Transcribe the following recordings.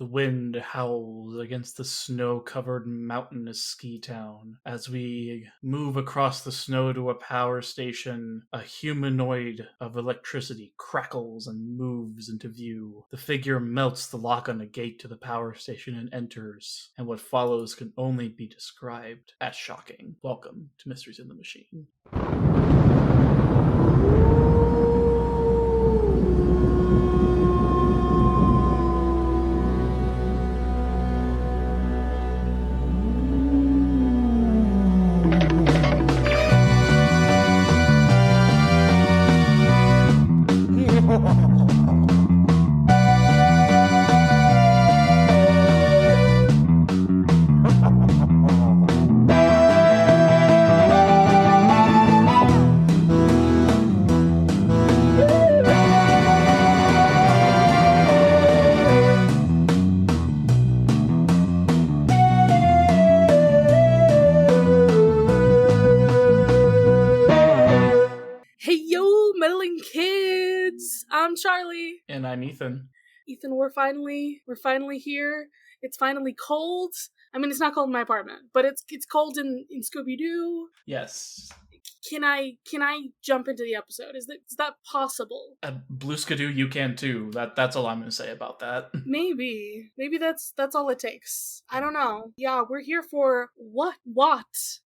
The wind howls against the snow-covered mountainous ski town. As we move across the snow to a power station, a humanoid of electricity crackles and moves into view. The figure melts the lock on the gate to the power station and enters, and what follows can only be described as shocking. Welcome to Mysteries in the Machine. Charlie. And I'm Ethan. Ethan, we're finally here. It's finally cold. I mean, it's not cold in my apartment, but it's cold in Scooby-Doo. Yes. Can I jump into the episode? Is that possible? Blue Skidoo, you can too. That's all I'm going to say about that. Maybe that's all it takes. I don't know. Yeah, we're here for what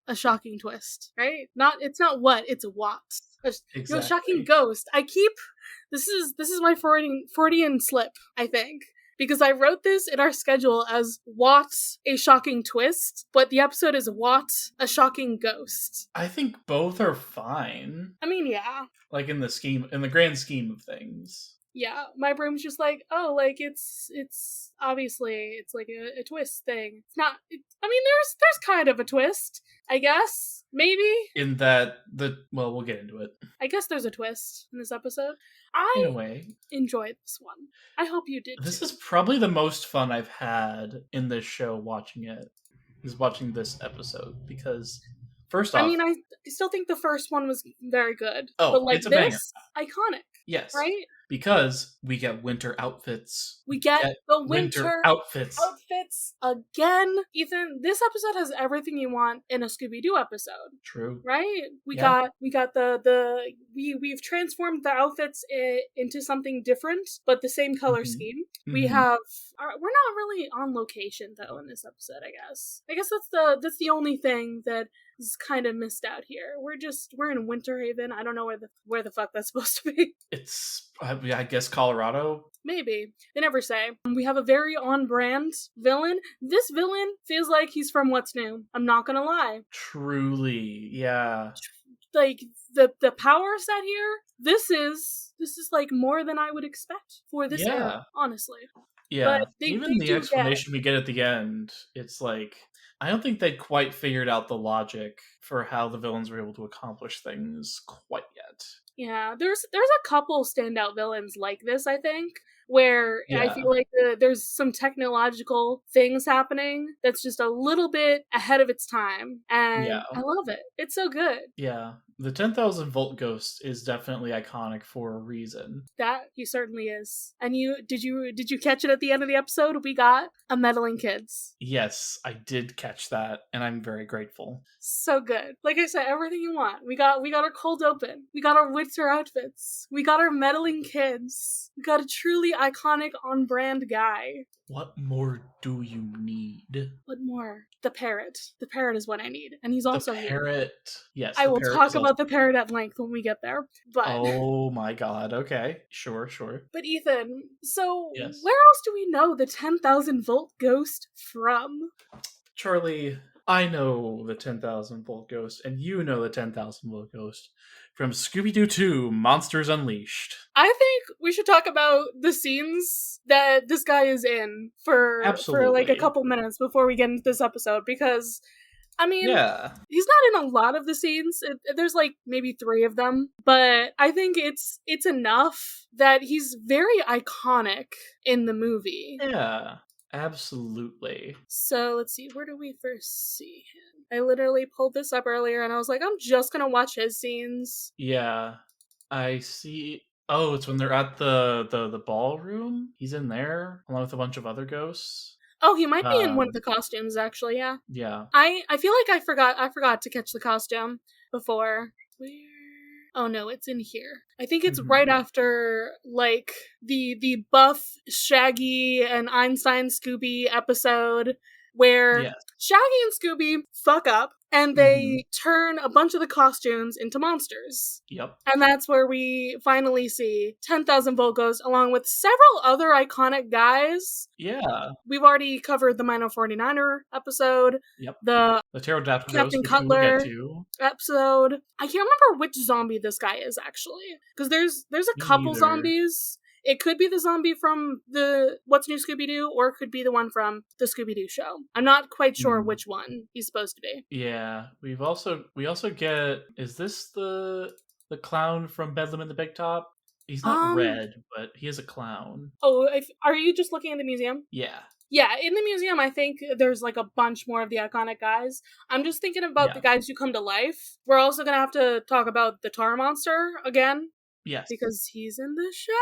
a shocking twist, right? It's not what, it's what. Exactly. Shocking ghost. This is my Freudian slip, I think. Because I wrote this in our schedule as what a shocking twist, but the episode is what a shocking ghost. I think both are fine. I mean, yeah. Like in the grand scheme of things. Yeah, my brain's just like, oh, like it's obviously it's like a twist thing. It's not. I mean, there's kind of a twist, I guess. Maybe in that we'll get into it. I guess there's a twist in this episode. In a way, enjoyed this one. I hope you did. This is probably the most fun I've had in this show watching it. Is watching this episode because. First off, I mean, I still think the first one was very good. Oh, but like it's a this, banger. Iconic. Yes, right? Because we get winter outfits. We get the winter outfits again. Ethan, this episode has everything you want in a Scooby-Doo episode. True, right? We've transformed the outfits into something different, but the same color scheme. Mm-hmm. We're not really on location though in this episode. I guess that's the only thing that is kind of missed out here. We're in Winterhaven. I don't know where the fuck that's supposed to be. It's I guess Colorado. Maybe. They never say. We have a very on-brand villain. This villain feels like he's from What's New. I'm not gonna lie. Truly, yeah. Like the power set here. This is like more than I would expect for this era, honestly. Yeah. But even the explanation we get at the end, it's like I don't think they'd quite figured out the logic for how the villains were able to accomplish things quite yet. Yeah, there's a couple standout villains like this, I think, where I feel like there's some technological things happening that's just a little bit ahead of its time, and I love it. It's so good. Yeah, the 10,000 volt ghost is definitely iconic for a reason. That he certainly is. And did you catch it at the end of the episode? We got a meddling kids. Yes, I did catch that, and I'm very grateful. So good. Like I said, everything you want. We got our cold open. We got our winter outfits. We got our meddling kids. We got a truly iconic on-brand guy. What more do you need? What more? The parrot. The parrot is what I need. And he's also the parrot. Yes. I will talk about the parrot at length when we get there. But oh my god. Okay. Sure. But Ethan, so where else do we know the 10,000 volt ghost from? Charlie, I know the 10,000 volt ghost, and you know the 10,000 volt ghost from Scooby-Doo 2 Monsters Unleashed. I think we should talk about the scenes that this guy is in for like a couple minutes before we get into this episode, because I mean, he's not in a lot of the scenes. There's like maybe 3 of them, but I think it's enough that he's very iconic in the movie. Yeah, absolutely. So let's see, where do we first see him? I literally pulled this up earlier and I was like, I'm just gonna watch his scenes. Yeah, I see Oh, it's when they're at the ballroom? He's in there along with a bunch of other ghosts? Oh, he might be in one of the costumes, actually, yeah. Yeah. I feel like I forgot to catch the costume before. Where? Oh no, it's in here. I think it's right after, like, the buff Shaggy and Einstein Scooby episode where Shaggy and Scooby fuck up and they turn a bunch of the costumes into monsters. Yep. And that's where we finally see 10,000 Volt Ghost along with several other iconic guys. Yeah. We've already covered the Mino 49er episode. Yep. The pterodactyl Captain ghost, Cutler episode. I can't remember which zombie this guy is, actually. Because there's a couple zombies. It could be the zombie from the What's New Scooby-Doo, or it could be the one from the Scooby-Doo show. I'm not quite sure which one he's supposed to be. Yeah. We also get, is this the clown from Bedlam in the Big Top? He's not red, but he is a clown. Oh, are you just looking at the museum? Yeah. Yeah, in the museum, I think there's like a bunch more of the iconic guys. I'm just thinking about the guys who come to life. We're also going to have to talk about the Tar Monster again. Yes. Because he's in the show.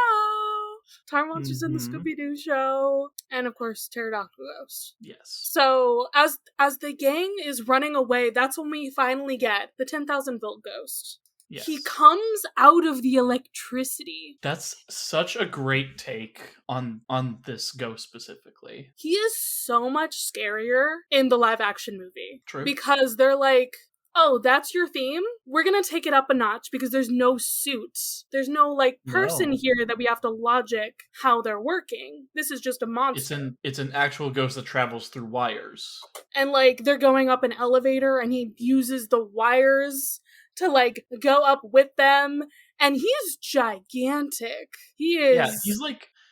Tar Monster's in the Scooby-Doo show. And of course, Pterodactyl Ghost. Yes. So, as the gang is running away, that's when we finally get the 10,000 Volt Ghost. Yes. He comes out of the electricity. That's such a great take on this ghost specifically. He is so much scarier in the live action movie. True. Because they're like, oh, that's your theme? We're gonna take it up a notch because there's no suit. There's no, like, person here that we have to logic how they're working. This is just a monster. It's an actual ghost that travels through wires. And, like, they're going up an elevator and he uses the wires to, like, go up with them. And he's gigantic. He is... Yeah,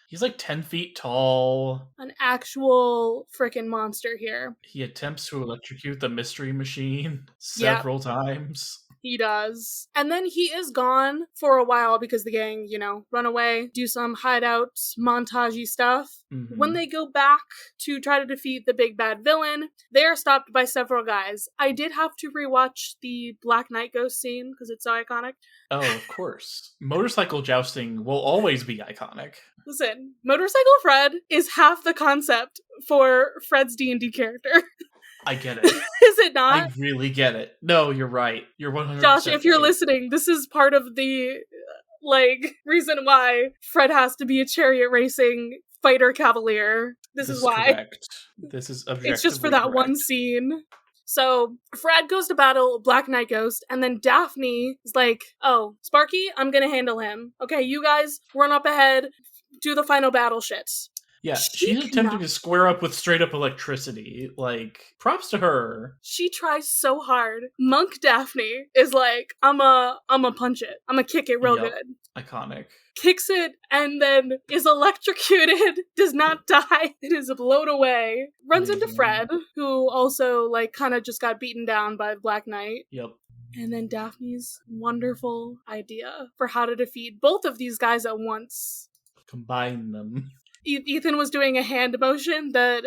he's like 10 feet tall. An actual freaking monster here. He attempts to electrocute the mystery machine several times. He does. And then he is gone for a while because the gang, run away, do some hideout montage-y stuff. Mm-hmm. When they go back to try to defeat the big bad villain, they are stopped by several guys. I did have to rewatch the Black Knight Ghost scene because it's so iconic. Oh, of course. Motorcycle jousting will always be iconic. Listen, Motorcycle Fred is half the concept for Fred's D&D character. I get it. Is it not? I really get it. No, you're right. You're 100% Josh, if you're right. listening, this is part of the, reason why Fred has to be a chariot racing fighter cavalier. This is why. Correct. This is objectively It's just for that correct. one scene. So, Fred goes to battle Black Knight Ghost, and then Daphne is like, oh, Sparky, I'm gonna handle him. Okay, you guys run up ahead, do the final battle shit. Yeah, she's attempting to square up with straight up electricity. Like, props to her. She tries so hard. Monk Daphne is like, I'ma punch it. I'ma kick it real good. Iconic. Kicks it and then is electrocuted, does not die, and is blown away. Runs into Fred, who also, kind of just got beaten down by Black Knight. Yep. And then Daphne's wonderful idea for how to defeat both of these guys at once. Combine them. Ethan was doing a hand motion that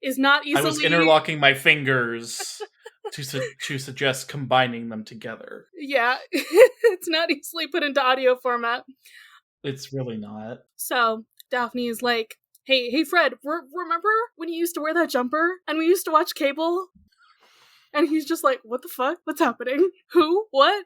is not easily... I was interlocking my fingers to suggest combining them together. Yeah, it's not easily put into audio format. It's really not. So, Daphne is like, hey Fred, remember when you used to wear that jumper? And we used to watch cable? And he's just like, what the fuck? What's happening? Who? What?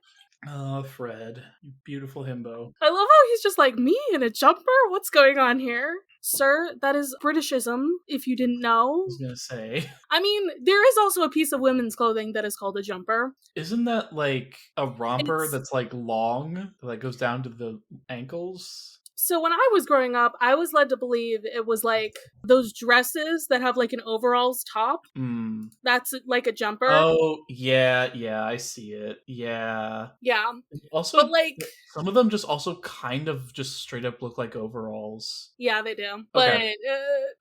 Oh, Fred, you beautiful himbo. I love how he's just like, me in a jumper? What's going on here? Sir, that is Britishism, if you didn't know. I was gonna say. I mean, there is also a piece of women's clothing that is called a jumper. Isn't that like a romper that's like long, that goes down to the ankles? So when I was growing up, I was led to believe it was like those dresses that have like an overalls top. That's like a jumper. Oh, yeah, I see it. Yeah. Yeah. Also, but some of them just also kind of just straight up look like overalls. Yeah, they do. But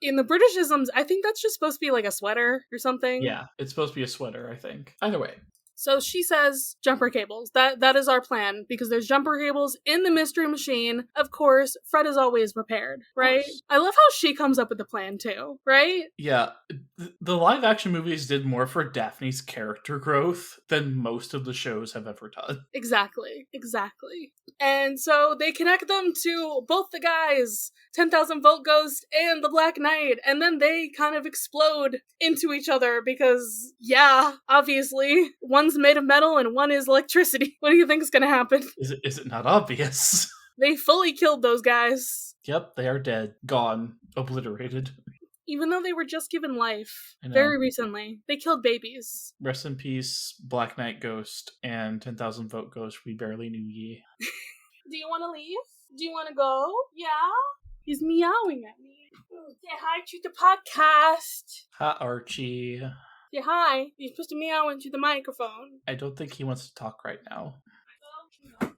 in the Britishisms, I think that's just supposed to be like a sweater or something. Yeah, it's supposed to be a sweater, I think. Either way. So she says jumper cables. That is our plan, because there's jumper cables in the mystery machine. Of course, Fred is always prepared, right? I love how she comes up with the plan too, right? Yeah. The live action movies did more for Daphne's character growth than most of the shows have ever done. Exactly. And so they connect them to both the guys, 10,000 Volt Ghost and the Black Knight, and then they kind of explode into each other because, yeah, obviously, one's made of metal and one is electricity. What do you think is going to happen? Is it not obvious? They fully killed those guys. Yep, they are dead, gone, obliterated. Even though they were just given life very recently. They killed babies. Rest in peace, Black Knight Ghost and 10,000 Vote Ghost. We barely knew ye. Do you want to leave? Do you want to go? Yeah? He's meowing at me. Say hi to the podcast. Hi, Archie. Say hi. You're supposed to meow into the microphone. I don't think he wants to talk right now. We'll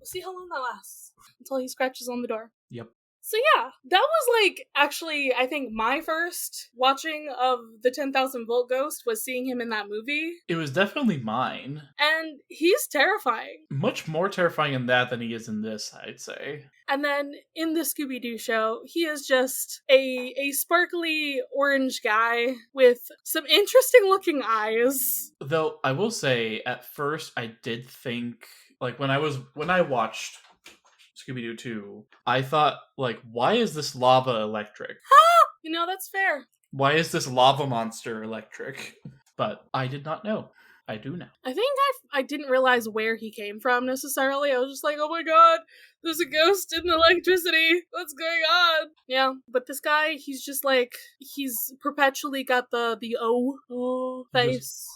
see how long that lasts. Until he scratches on the door. Yep. So yeah, that was actually, I think my first watching of the 10,000 Volt Ghost was seeing him in that movie. It was definitely mine. And he's terrifying. Much more terrifying in that than he is in this, I'd say. And then in the Scooby-Doo show, he is just a sparkly orange guy with some interesting looking eyes. Though I will say, at first I did think, when I watched Scooby-Doo 2, I thought, why is this lava electric? That's fair. Why is this lava monster electric? But I did not know. I do now. I think I didn't realize where he came from necessarily. I was just like, oh my god, there's a ghost in electricity. What's going on? Yeah, but this guy, he's just he's perpetually got the oh face.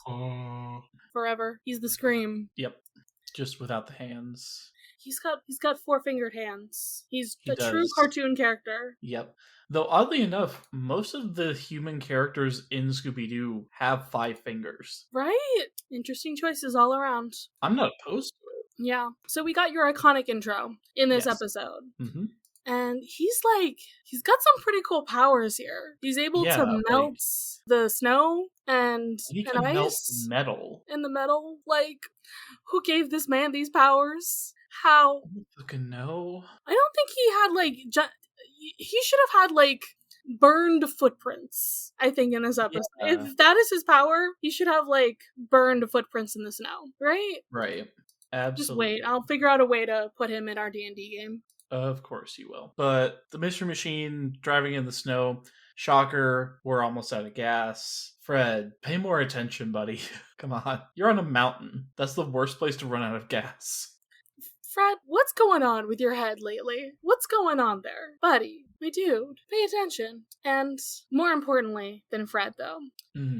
Forever. He's the Scream. Yep. Just without the hands. He's got 4-fingered hands. He's a true cartoon character. Yep. Though oddly enough, most of the human characters in Scooby-Doo have 5 fingers. Right? Interesting choices all around. I'm not opposed to it. Yeah. So we got your iconic intro in this episode. Mm-hmm. And he's got some pretty cool powers here. He's able to melt the snow and he can ice melt metal. And the metal. Who gave this man these powers? How? I don't fucking know. I don't think he had he should have had burned footprints, I think, in this episode. Yeah. If that is his power, he should have burned footprints in the snow, right? Right. Absolutely. Just wait. I'll figure out a way to put him in our D&D game. Of course you will. But the mystery machine driving in the snow, shocker, we're almost out of gas. Fred, pay more attention, buddy. Come on. You're on a mountain. That's the worst place to run out of gas. Fred, what's going on with your head lately? What's going on there? Buddy, my dude, pay attention. And more importantly than Fred, though,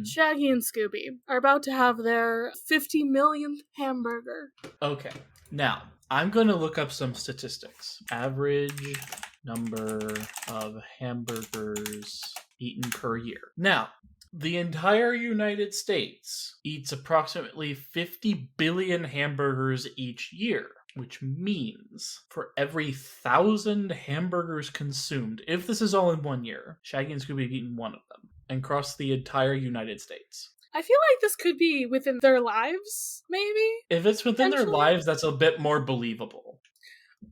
Shaggy and Scooby are about to have their 50 millionth hamburger. Okay, now, I'm going to look up some statistics. Average number of hamburgers eaten per year. Now, the entire United States eats approximately 50 billion hamburgers each year, which means for every 1,000 hamburgers consumed, if this is all in 1 year, Shaggy and Scooby have eaten one of them and across the entire United States. I feel like this could be within their lives, maybe? If it's within their lives, that's a bit more believable.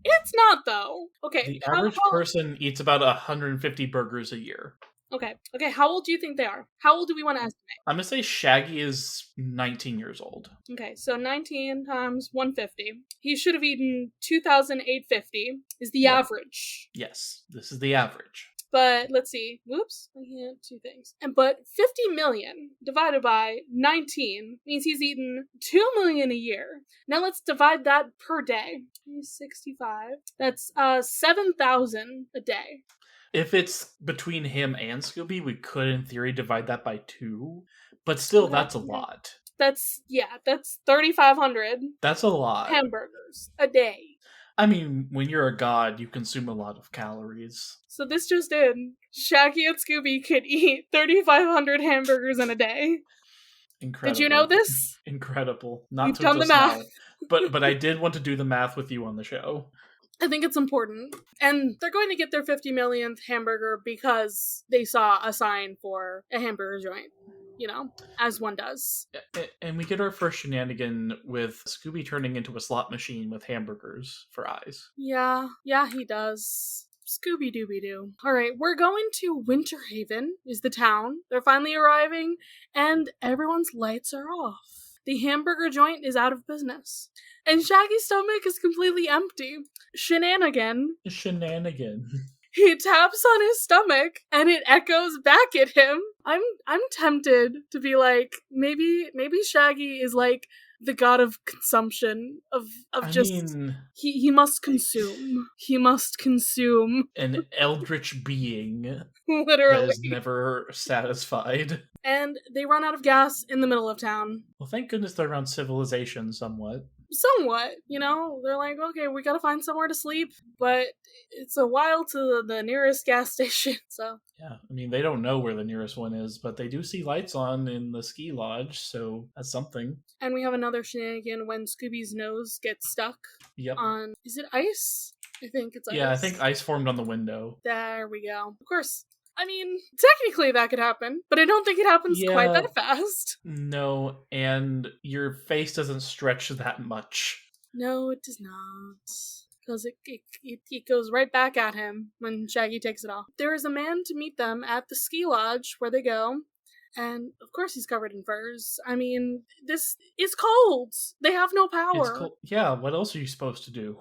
It's not, though. Okay. The average person eats about 150 burgers a year. Okay, how old do you think they are? How old do we want to estimate? I'm going to say Shaggy is 19 years old. Okay, so 19 times 150. He should have eaten 2,850 is the average. Yes, this is the average. But let's see. Whoops, I had 2 things. But 50 million divided by 19 means he's eaten 2 million a year. Now let's divide that per day. 365. That's 7,000 a day. If it's between him and Scooby, we could, in theory, divide that by 2. But still, that's a lot. That's 3,500. That's a lot. Hamburgers a day. I mean, when you're a god, you consume a lot of calories. So this just in. Shaggy and Scooby could eat 3,500 hamburgers in a day. Incredible. Did you know this? Incredible. Not You've done the math. But I did want to do the math with you on the show. I think it's important. And they're going to get their 50 millionth hamburger because they saw a sign for a hamburger joint. as one does. And we get our first shenanigan with Scooby turning into a slot machine with hamburgers for eyes. Yeah, he does. Scooby-Dooby-Doo. Alright, we're going to Winterhaven, is the town. They're finally arriving, and everyone's lights are off. The hamburger joint is out of business. And Shaggy's stomach is completely empty. Shenanigan. He taps on his stomach and it echoes back at him. I'm tempted to be like, maybe Shaggy is like the god of consumption he must consume. He must consume. An eldritch being. Literally. That is never satisfied. And they run out of gas in the middle of town. Well, thank goodness they're around civilization somewhat. Somewhat, they're like, okay, we gotta find somewhere to sleep, but it's a while to the nearest gas station, so. Yeah, I mean, they don't know where the nearest one is, but they do see lights on in the ski lodge, so that's something. And we have another shenanigan when Scooby's nose gets stuck on, is it ice? I think it's ice. Yeah, I think ice formed on the window. There we go. Of course. I mean, technically that could happen, but I don't think it happens quite that fast. No, and your face doesn't stretch that much. No, it does not. Because it goes right back at him when Shaggy takes it off. There is a man to meet them at the ski lodge where they go, and of course he's covered in furs. I mean, this is cold. They have no power. It's cold. Yeah, what else are you supposed to do?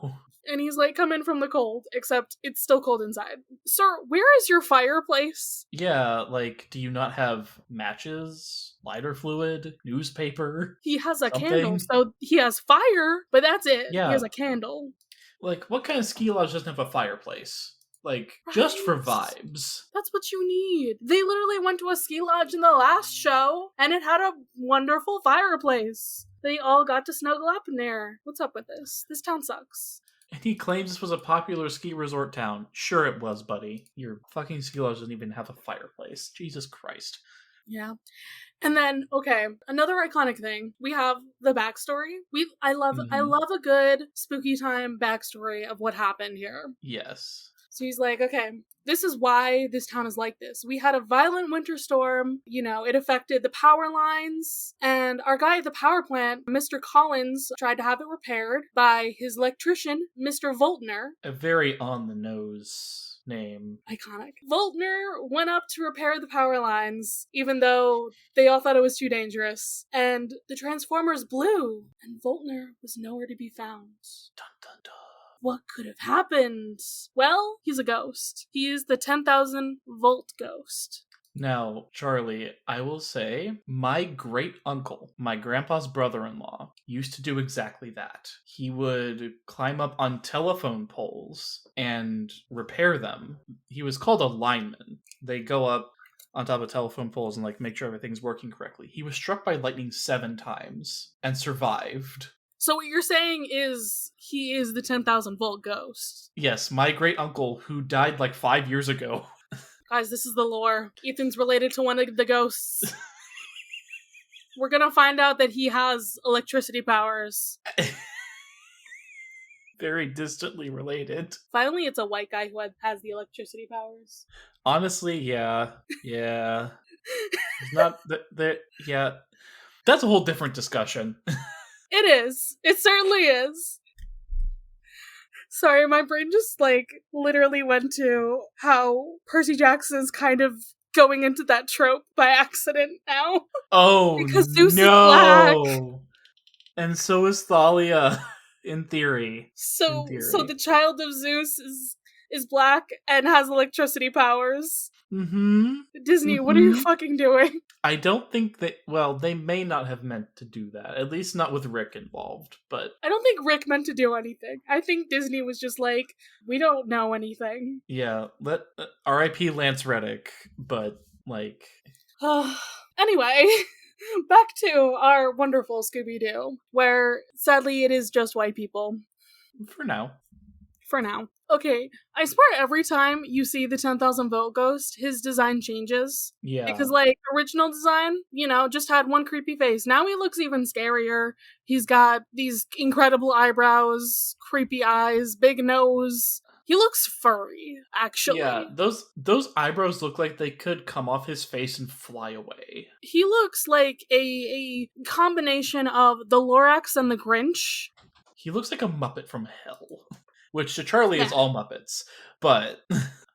And he's like, come in from the cold, except it's still cold inside. Sir, where is your fireplace? Yeah, like, do you not have matches, lighter fluid, newspaper? He has a candle, so he has fire, but that's it. Yeah. He has a candle. Like, what kind of ski lodge doesn't have a fireplace? Like, right. Just for vibes. That's what you need. They literally went to a ski lodge in the last show, and it had a wonderful fireplace. They all got to snuggle up in there. What's up with this? This town sucks. And he claims this was a popular ski resort town. Sure it was, buddy. Your fucking ski lodge doesn't even have a fireplace. Jesus Christ. Yeah. And then, okay, another iconic thing. We have the backstory. I love a good spooky time backstory of what happened here. Yes. So he's like, okay, this is why this town is like this. We had a violent winter storm, it affected the power lines, and our guy at the power plant, Mr. Collins, tried to have it repaired by his electrician, Mr. Voltner. A very on-the-nose name. Iconic. Voltner went up to repair the power lines, even though they all thought it was too dangerous, and the transformers blew, and Voltner was nowhere to be found. Dun dun dun. What could have happened? Well, he's a ghost. He is the 10,000 volt ghost. Now, Charlie, I will say, my great uncle, my grandpa's brother-in-law, used to do exactly that. He would climb up on telephone poles and repair them. He was called a lineman. They go up on top of telephone poles and make sure everything's working correctly. He was struck by lightning 7 times and survived. So what you're saying is he is the 10,000 volt ghost. Yes, my great uncle who died 5 years ago. Guys, this is the lore. Ethan's related to one of the ghosts. We're gonna find out that he has electricity powers. Very distantly related. Finally, it's a white guy who has the electricity powers. Honestly, yeah. It's not that. Yeah. That's a whole different discussion. It is. It certainly is. Sorry, my brain just literally went to how Percy Jackson's kind of going into that trope by accident now. Oh, because Zeus is black. And so is Thalia, in theory. So the child of Zeus is black and has electricity powers. Mm-hmm. Disney, what are you fucking doing? I don't think they may not have meant to do that. At least not with Rick involved, but... I don't think Rick meant to do anything. I think Disney was just we don't know anything. Yeah, R.I.P. Lance Reddick, but, Anyway, back to our wonderful Scooby-Doo, where, sadly, it is just white people. For now. Okay, I swear every time you see the 10,000 volt ghost, his design changes. Yeah. Because, original design, just had one creepy face. Now he looks even scarier. He's got these incredible eyebrows, creepy eyes, big nose. He looks furry, actually. Yeah, those eyebrows look like they could come off his face and fly away. He looks like a combination of the Lorax and the Grinch. He looks like a Muppet from hell, which to Charlie is all Muppets, but...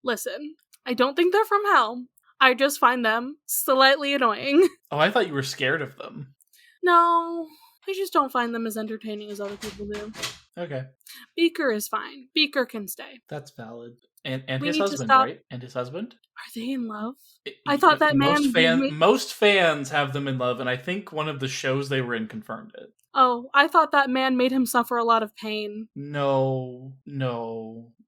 Listen, I don't think they're from hell. I just find them slightly annoying. Oh, I thought you were scared of them. No, I just don't find them as entertaining as other people do. Okay. Beaker is fine. Beaker can stay. That's valid. And his husband, right? And his husband? Are they in love? I thought that most fans have them in love, and I think one of the shows they were in confirmed it. Oh, I thought that man made him suffer a lot of pain. No.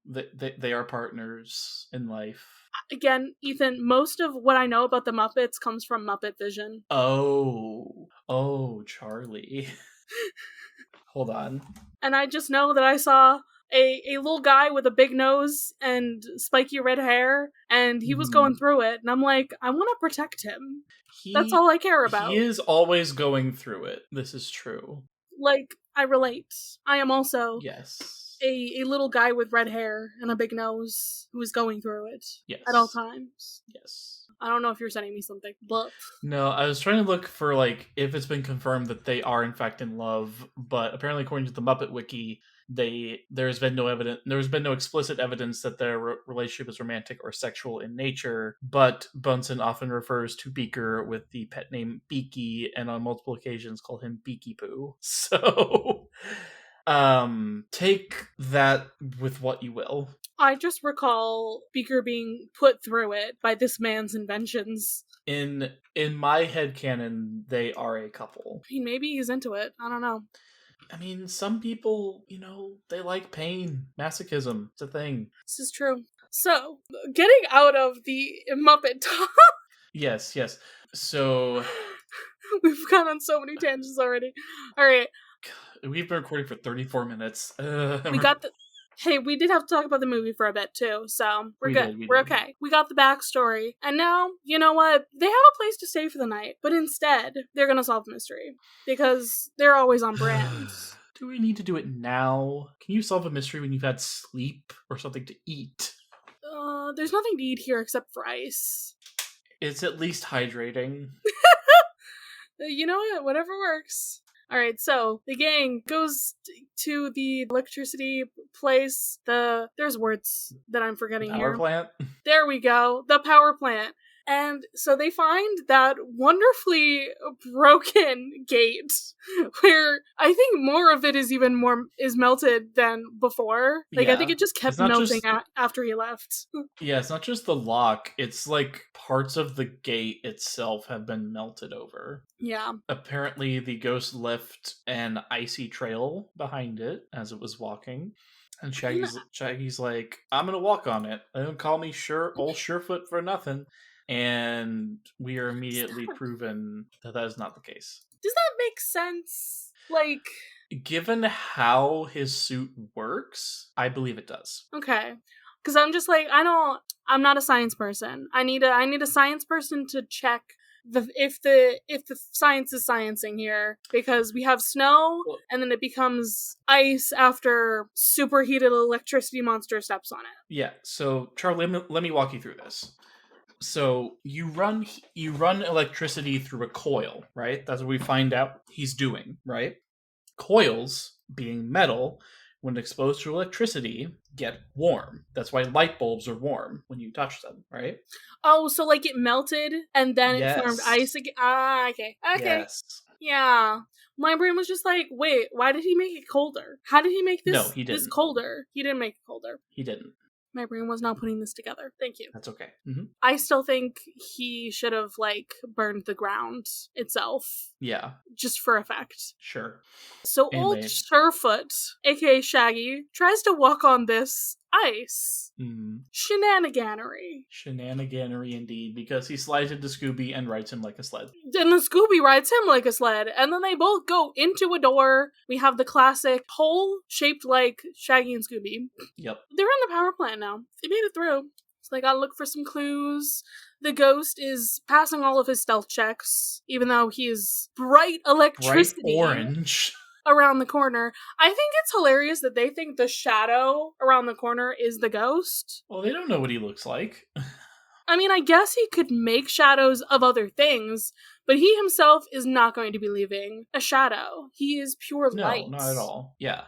They are partners in life. Again, Ethan, most of what I know about the Muppets comes from Muppet Vision. Oh, Charlie. Hold on. And I just know that I saw a little guy with a big nose and spiky red hair, and he was going through it, and I'm like, I want to protect him. That's all I care about. He is always going through it. This is true. Like, I relate. I am also... Yes. A little guy with red hair and a big nose who is going through it at all times. Yes. I don't know if you're sending me something, but... No, I was trying to look for, like, if it's been confirmed that they are in fact in love, but apparently according to the Muppet Wiki, there's been no explicit evidence that their relationship is romantic or sexual in nature, but Bunsen often refers to Beaker with the pet name Beaky, and on multiple occasions call him Beaky Poo. So... take that with what you will. I just recall Beaker being put through it by this man's inventions. In my headcanon, they are a couple. I mean, maybe he's into it. I don't know. I mean, some people, they like pain. Masochism. It's a thing. This is true. So, getting out of the Muppet talk. Yes. So... We've gone on so many tangents already. Alright. We've been recording for 34 minutes. Hey, we did have to talk about the movie for a bit, too, so we're good. We're okay. We got the backstory. And now, you know what? They have a place to stay for the night, but instead, they're gonna solve the mystery. Because they're always on brand. Do we need to do it now? Can you solve a mystery when you've had sleep or something to eat? There's nothing to eat here except for ice. It's at least hydrating. You know what? Whatever works. Alright, so the gang goes to the electricity place. There's words that I'm forgetting here. Power plant? There we go. The power plant. And so they find that wonderfully broken gate where I think more of it is melted than before. Like, I think it just kept melting after he left. Yeah, it's not just the lock. It's like parts of the gate itself have been melted over. Yeah. Apparently the ghost left an icy trail behind it as it was walking. And Shaggy's like, I'm gonna walk on it. They don't call me old Surefoot for nothing. And we are immediately proven that is not the case. Does that make sense? Like, given how his suit works, I believe it does. Okay. Because I'm just like, I'm not a science person. I need a science person to check if the science is sciencing here, because we have snow and then it becomes ice after superheated electricity monster steps on it. Yeah. So Charlie, let me walk you through this. So you run electricity through a coil, right? That's what we find out he's doing, right? Coils, being metal, when exposed to electricity, get warm. That's why light bulbs are warm when you touch them, right? Oh, so like it melted and then it formed ice again. Okay. Yes. Yeah. My brain was just like, wait, why did he make it colder? How did he make this, no, he didn't. This colder? He didn't make it colder. He didn't. My brain was not putting this together. Thank you. That's okay. Mm-hmm. I still think he should have, burned the ground itself. Yeah. Just for effect. Sure. So anyway. Old Surefoot, aka Shaggy, tries to walk on this ice. Mm. Shenaniganery indeed, because he slides into Scooby and rides him like a sled. And the Scooby rides him like a sled, and then they both go into a door. We have the classic hole shaped like Shaggy and Scooby. Yep. They're in the power plant now. They made it through. So they gotta look for some clues. The ghost is passing all of his stealth checks, even though he is bright electricity. Bright orange. around the corner. I think it's hilarious that they think the shadow around the corner is the ghost. Well, they don't know what he looks like. I mean, I guess he could make shadows of other things, but he himself is not going to be leaving a shadow. He is pure light. No, not at all. Yeah.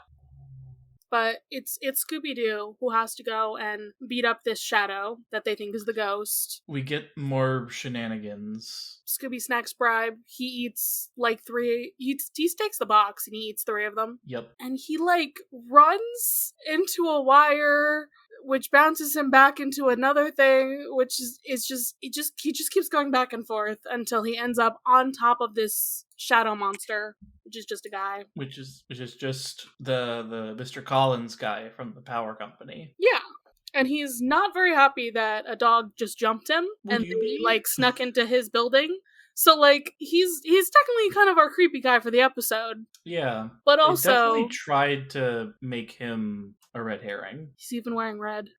But it's Scooby-Doo who has to go and beat up this shadow that they think is the ghost. We get more shenanigans. Scooby snacks bribe. He eats like 3. He takes the box and he eats 3 of them. Yep. And he like runs into a wire, which bounces him back into another thing, which he just keeps going back and forth until he ends up on top of this shadow monster, which is just a guy. Which is just the Mr. Collins guy from the power company. Yeah. And he's not very happy that a dog just jumped him and he like snuck into his building. So like he's technically kind of our creepy guy for the episode. Yeah. But also they definitely tried to make him a red herring. He's even wearing red.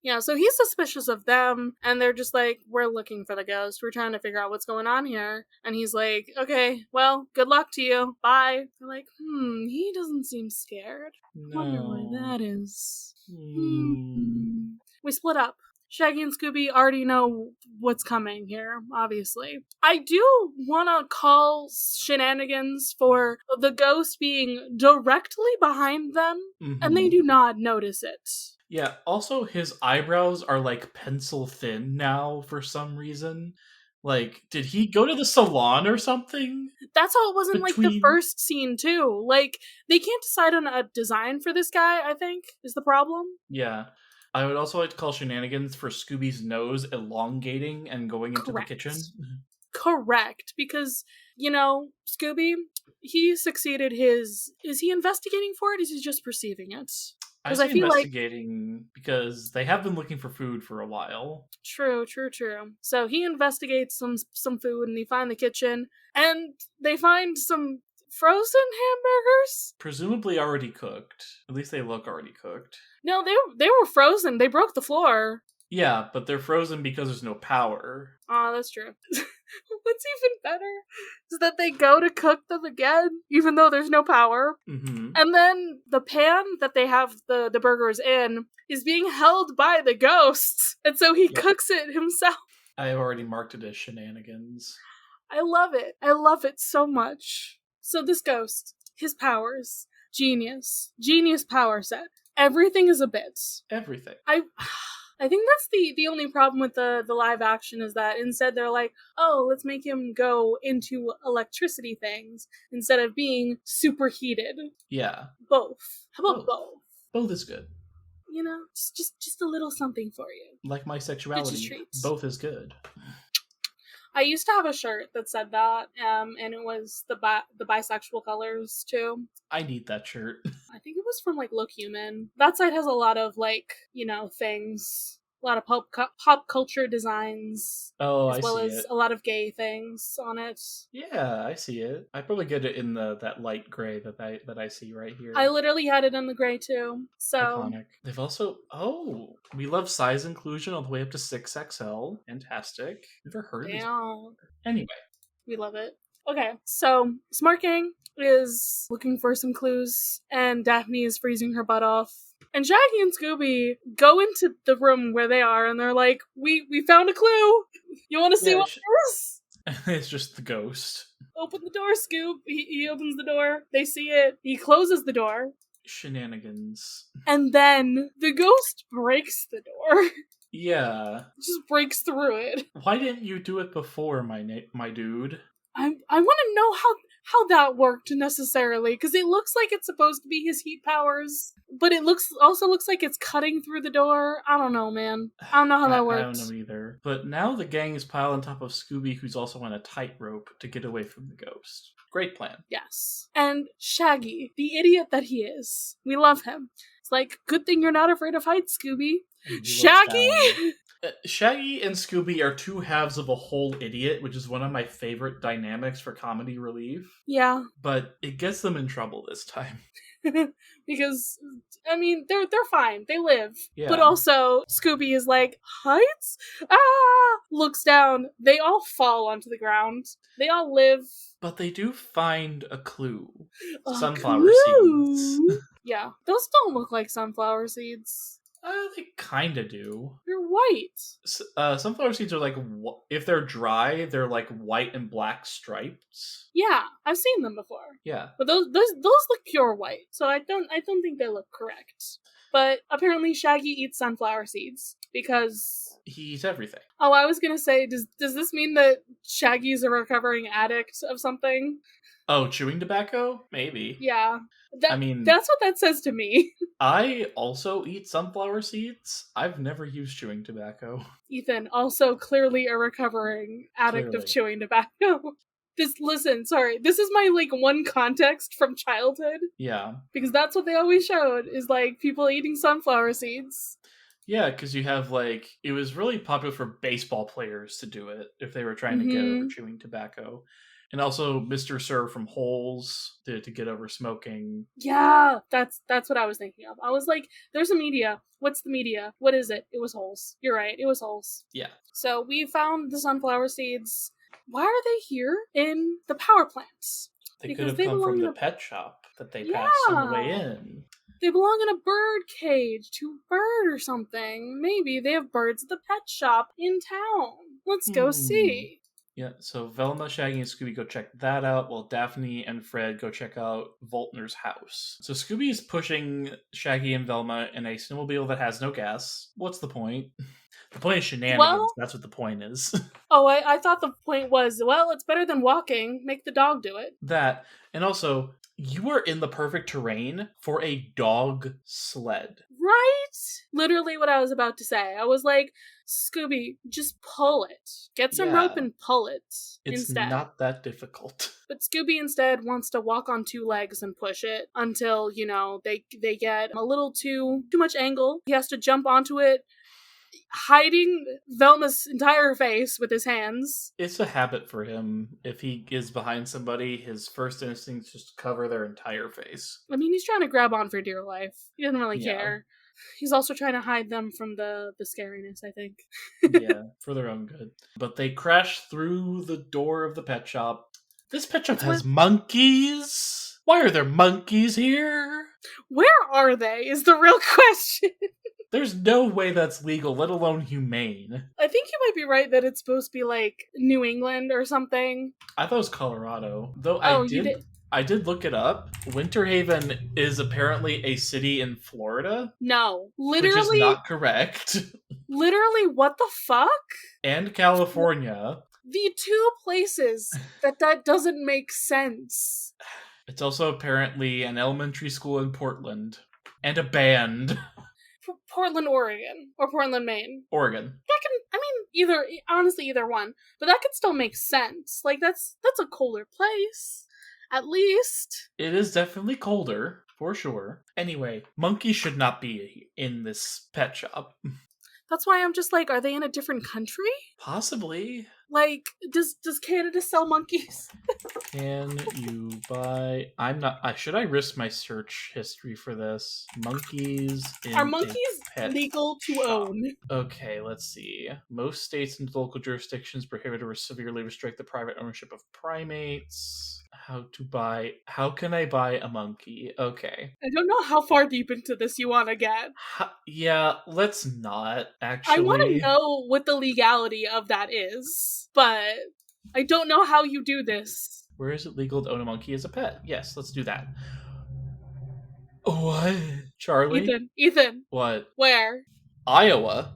Yeah, so he's suspicious of them, and they're just like, we're looking for the ghost. We're trying to figure out what's going on here. And he's like, okay, well, good luck to you. Bye. They're like, he doesn't seem scared. No. Wonder why that is. We split up. Shaggy and Scooby already know what's coming here, obviously. I do want to call shenanigans for the ghost being directly behind them, and they do not notice it. Yeah, also his eyebrows are like pencil thin now for some reason. Like, did he go to the salon or something? That's how it was in like the first scene too. Like, they can't decide on a design for this guy, I think, is the problem. Yeah. I would also like to call shenanigans for Scooby's nose elongating and going into the kitchen. Correct, because, you know, Scooby, he succeeded his... Is he investigating for it, or is he just perceiving it? I feel investigating because they have been looking for food for a while. True. So he investigates some food, and they find the kitchen, and they find some frozen hamburgers? Presumably already cooked. At least they look already cooked. No, they were frozen. They broke the floor. Yeah, but they're frozen because there's no power. Oh, that's true. What's even better is that they go to cook them again, even though there's no power. And then the pan that they have the burgers in is being held by the ghosts. And so he cooks it himself. I have already marked it as shenanigans. I love it. I love it so much. So this ghost, his powers, genius power set. Everything is a bit. Everything. I think that's the only problem with the live action is that instead they're like, oh, let's make him go into electricity things instead of being superheated. Yeah. Both. How about both? Both is good. You know, just a little something for you. Like my sexuality. Both is good. I used to have a shirt that said that, and it was the bisexual colors too. I need that shirt. I think it was from like Look Human. That site has a lot of like, you know, things, a lot of pop culture designs. Oh, as well as a lot of gay things on it. Yeah, I see it. I probably get it in that light gray that I see right here. I literally had it in the gray too. So iconic. They've also we love size inclusion all the way up to 6XL. Fantastic. Never heard of this. Anyway, we love it. Okay, so Smart Gang is looking for some clues, and Daphne is freezing her butt off. And Shaggy and Scooby go into the room where they are, and they're like, we found a clue! You want to see what it is? It's just the ghost. Open the door, Scoob. He opens the door. They see it. He closes the door. Shenanigans. And then the ghost breaks the door. Yeah. Just breaks through it. Why didn't you do it before, my dude? I want to know how that worked necessarily, because it looks like it's supposed to be his heat powers, but it also looks like it's cutting through the door. I don't know, man. I don't know how that works. I don't know either. But now the gang is piled on top of Scooby, who's also on a tightrope to get away from the ghost. Great plan. Yes. And Shaggy, the idiot that he is, we love him. It's like, good thing you're not afraid of heights, Scooby. Shaggy! Shaggy and Scooby are two halves of a whole idiot, which is one of my favorite dynamics for comedy relief. Yeah. But it gets them in trouble this time. Because, I mean, they're fine. They live. Yeah. But also, Scooby is like, heights? Ah! Looks down. They all fall onto the ground. They all live. But they do find a clue. Sunflower seeds. Yeah. Those don't look like sunflower seeds. They kind of do. They're white. Sunflower seeds are like, if they're dry, they're like white and black stripes. Yeah, I've seen them before. Yeah, but those look pure white, so I don't think they look correct. But apparently, Shaggy eats sunflower seeds because he eats everything. Oh, I was gonna say, does this mean that Shaggy's a recovering addict of something? Oh, chewing tobacco? Maybe. Yeah. I mean, that's what that says to me. I also eat sunflower seeds. I've never used chewing tobacco. Ethan, also clearly a recovering addict of chewing tobacco. This is my like one context from childhood. Yeah. Because that's what they always showed, is like people eating sunflower seeds. Yeah, because you have like, it was really popular for baseball players to do it if they were trying to get over chewing tobacco. And also Mr. Sir from Holes to get over smoking. Yeah, that's what I was thinking of. I was like, there's a media. What's the media? What is it? It was Holes. You're right, it was Holes. Yeah. So we found the sunflower seeds. Why are they here in the power plants? They could have come from the pet shop that they passed on the way in. They belong in a bird cage to a bird or something. Maybe they have birds at the pet shop in town. Let's go see. Yeah, so Velma, Shaggy, and Scooby go check that out, while Daphne and Fred go check out Voltner's house. So Scooby is pushing Shaggy and Velma in a snowmobile that has no gas. What's the point? The point is shenanigans. Well, that's what the point is. Oh, I thought the point was, well, it's better than walking. Make the dog do it. That. And also, you are in the perfect terrain for a dog sled. Right? Literally what I was about to say. I was like, Scooby, just pull it. Get some rope and pull it instead. It's not that difficult. But Scooby instead wants to walk on two legs and push it until, they get a little too much angle. He has to jump onto it, hiding Velma's entire face with his hands. It's a habit for him. If he is behind somebody, his first instinct is just to cover their entire face. I mean, he's trying to grab on for dear life. He doesn't really care. He's also trying to hide them from the scariness, I think. Yeah, for their own good. But they crash through the door of the pet shop. This pet shop has monkeys? Why are there monkeys here? Where are they, is the real question. There's no way that's legal, let alone humane. I think you might be right that it's supposed to be like New England or something. I thought it was Colorado. Though I did look it up. Winterhaven is apparently a city in Florida. No. Literally. Which is not correct. Literally, what the fuck? And California. The two places that doesn't make sense. It's also apparently an elementary school in Portland. And a band. Portland, Oregon. Or Portland, Maine. Oregon. Either one. But that could still make sense. Like, that's a colder place. At least. It is definitely colder, for sure. Anyway, monkeys should not be in this pet shop. That's why I'm just like, are they in a different country? Possibly. Like, does Canada sell monkeys? Can you buy... should I risk my search history for this? Monkeys in Are monkeys legal to own? Okay, let's see. Most states and local jurisdictions prohibit or severely restrict the private ownership of primates. How can I buy a monkey? Okay. I don't know how far deep into this you want to get. Yeah, let's not, actually. I want to know what the legality of that is, but I don't know how you do this. Where is it legal to own a monkey as a pet? Yes, let's do that. What? Charlie? Ethan. What? Where? Iowa,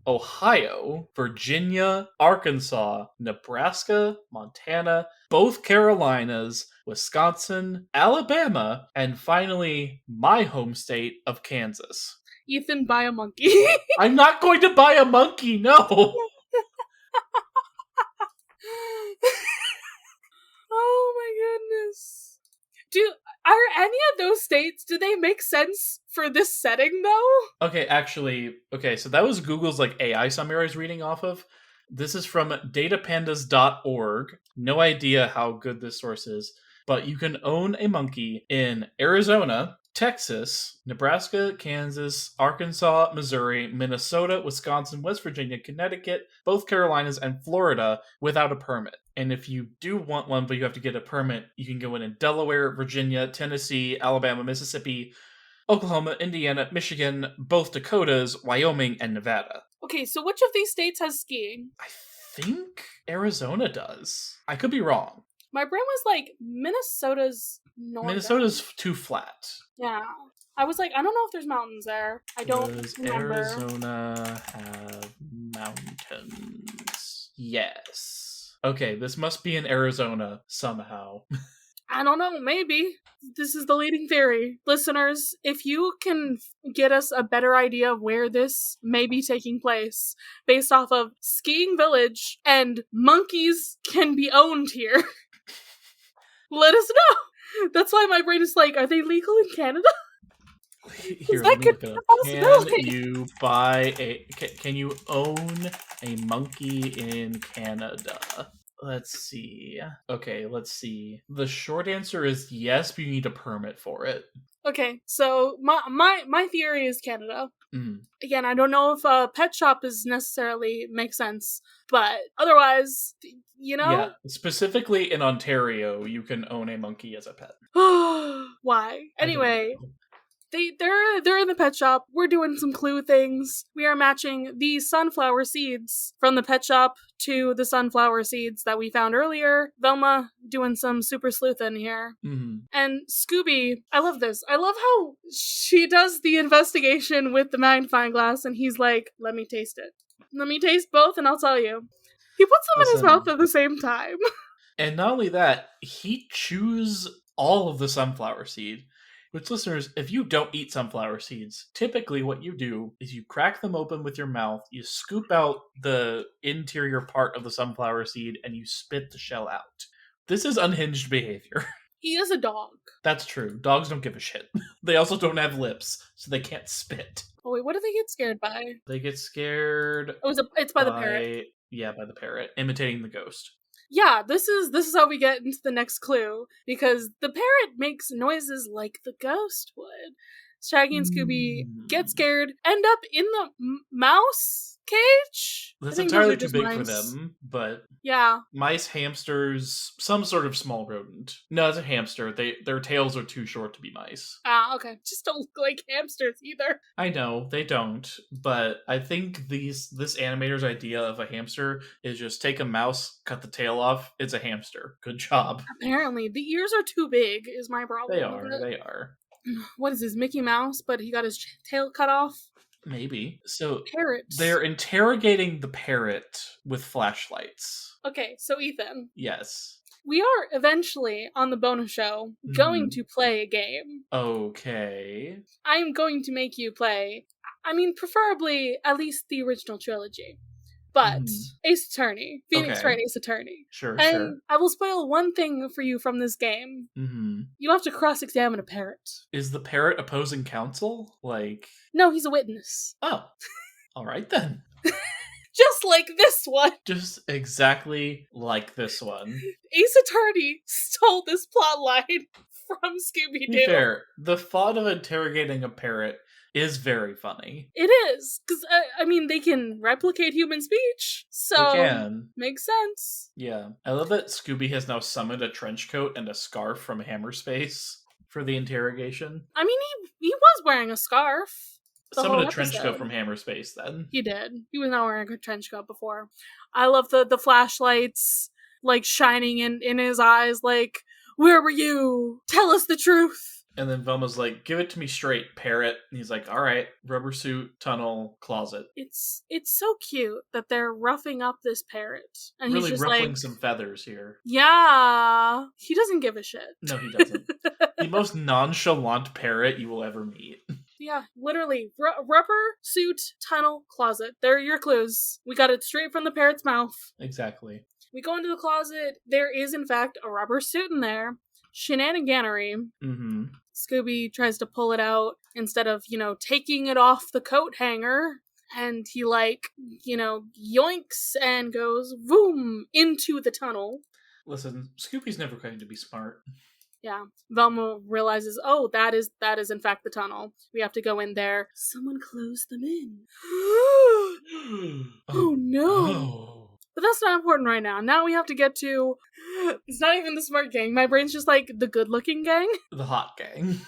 Ohio, Virginia, Arkansas, Nebraska, Montana, both Carolinas, Wisconsin, Alabama, and finally, my home state of Kansas. Ethan, buy a monkey. I'm not going to buy a monkey, no! Oh my goodness. Are any of those states, do they make sense for this setting, though? Okay, actually, so that was Google's, like, AI summary I was reading off of. This is from datapandas.org. No idea how good this source is, but you can own a monkey in Arizona, Texas, Nebraska, Kansas, Arkansas, Missouri, Minnesota, Wisconsin, West Virginia, Connecticut, both Carolinas, and Florida without a permit. And if you do want one, but you have to get a permit, you can go in Delaware, Virginia, Tennessee, Alabama, Mississippi, Oklahoma, Indiana, Michigan, both Dakotas, Wyoming, and Nevada. Okay, so which of these states has skiing? I think Arizona does. I could be wrong. My brain was like, Minnesota's northern. Minnesota's too flat. Yeah. I was like, I don't know if there's mountains there. I don't remember. Does Arizona have mountains? Yes. Okay, this must be in Arizona somehow. I don't know, maybe. This is the leading theory. Listeners, if you can get us a better idea of where this may be taking place based off of skiing village and monkeys can be owned here, let us know. That's why my brain is like, are they legal in Canada? Here, that could be a possibility. Can you own a monkey in Canada? Let's see. Okay, let's see. The short answer is yes, but you need a permit for it. Okay, so my theory is Canada. Again, I don't know if a pet shop is necessarily makes sense, but otherwise, you know? Yeah, specifically in Ontario, you can own a monkey as a pet. Why? Anyway, they're in the pet shop. We're doing some clue things. We are matching the sunflower seeds from the pet shop to the sunflower seeds that we found earlier. Velma doing some super sleuthing here. And Scooby, I love this. I love how she does the investigation with the magnifying glass and he's like, let me taste it. Let me taste both and I'll tell you. He puts them in his mouth at the same time. And not only that, he chews all of the sunflower seed. Which, listeners, if you don't eat sunflower seeds, typically what you do is you crack them open with your mouth, you scoop out the interior part of the sunflower seed, and you spit the shell out. This is unhinged behavior. He is a dog. That's true. Dogs don't give a shit. They also don't have lips, so they can't spit. Oh wait, what do they get scared by? They get scared... It's by the parrot. Yeah, by the parrot, imitating the ghost. Yeah, this is how we get into the next clue, because the parrot makes noises like the ghost would. Shaggy and Scooby get scared, end up in the mouse cage? That's entirely too big for them, but yeah. Mice, hamsters, some sort of small rodent. No, it's a hamster. Their tails are too short to be mice. Ah, okay. Just don't look like hamsters either. I know, they don't, but I think this animator's idea of a hamster is just take a mouse, cut the tail off, it's a hamster. Good job. Apparently. The ears are too big, is my problem. They are. What is this, Mickey Mouse, but he got his tail cut off? Maybe. So parrots. They're interrogating the parrot with flashlights. Okay, so Ethan. Yes. We are eventually, on the bonus show, going to play a game. Okay. I'm going to make you play, preferably at least the original trilogy. But Ace Attorney, Phoenix Wright Ace Attorney. Sure. I will spoil one thing for you from this game. You have to cross-examine a parrot. Is the parrot opposing counsel? No, he's a witness. Oh. All right then. Just like this one. Just exactly like this one. Ace Attorney stole this plot line from Scooby-Doo. To be fair, the thought of interrogating a parrot is very funny. It is, because, they can replicate human speech, so they can. Makes sense. Yeah. I love that Scooby has now summoned a trench coat and a scarf from Hammerspace for the interrogation. He was wearing a scarf. Summoned a trench coat from Hammerspace, then. He did. He was not wearing a trench coat before. I love the flashlights, shining in his eyes, where were you? Tell us the truth! And then Velma's like, give it to me straight, parrot. And he's like, all right, rubber suit, tunnel, closet. It's so cute that they're roughing up this parrot. And really he's just ruffling some feathers here. Yeah. He doesn't give a shit. No, he doesn't. The most nonchalant parrot you will ever meet. Yeah, literally. Rubber suit, tunnel, closet. They're your clues. We got it straight from the parrot's mouth. Exactly. We go into the closet. There is, in fact, a rubber suit in there. shenaniganery. Mm-hmm. Scooby tries to pull it out instead of, taking it off the coat hanger. And he, yoinks and goes, boom, into the tunnel. Listen, Scooby's never going to be smart. Yeah. Velma realizes, oh, that is in fact the tunnel. We have to go in there. Someone close them in. Oh no. But that's not important right now. Now we have to get to... It's not even the smart gang. My brain's just like the good-looking gang. The hot gang.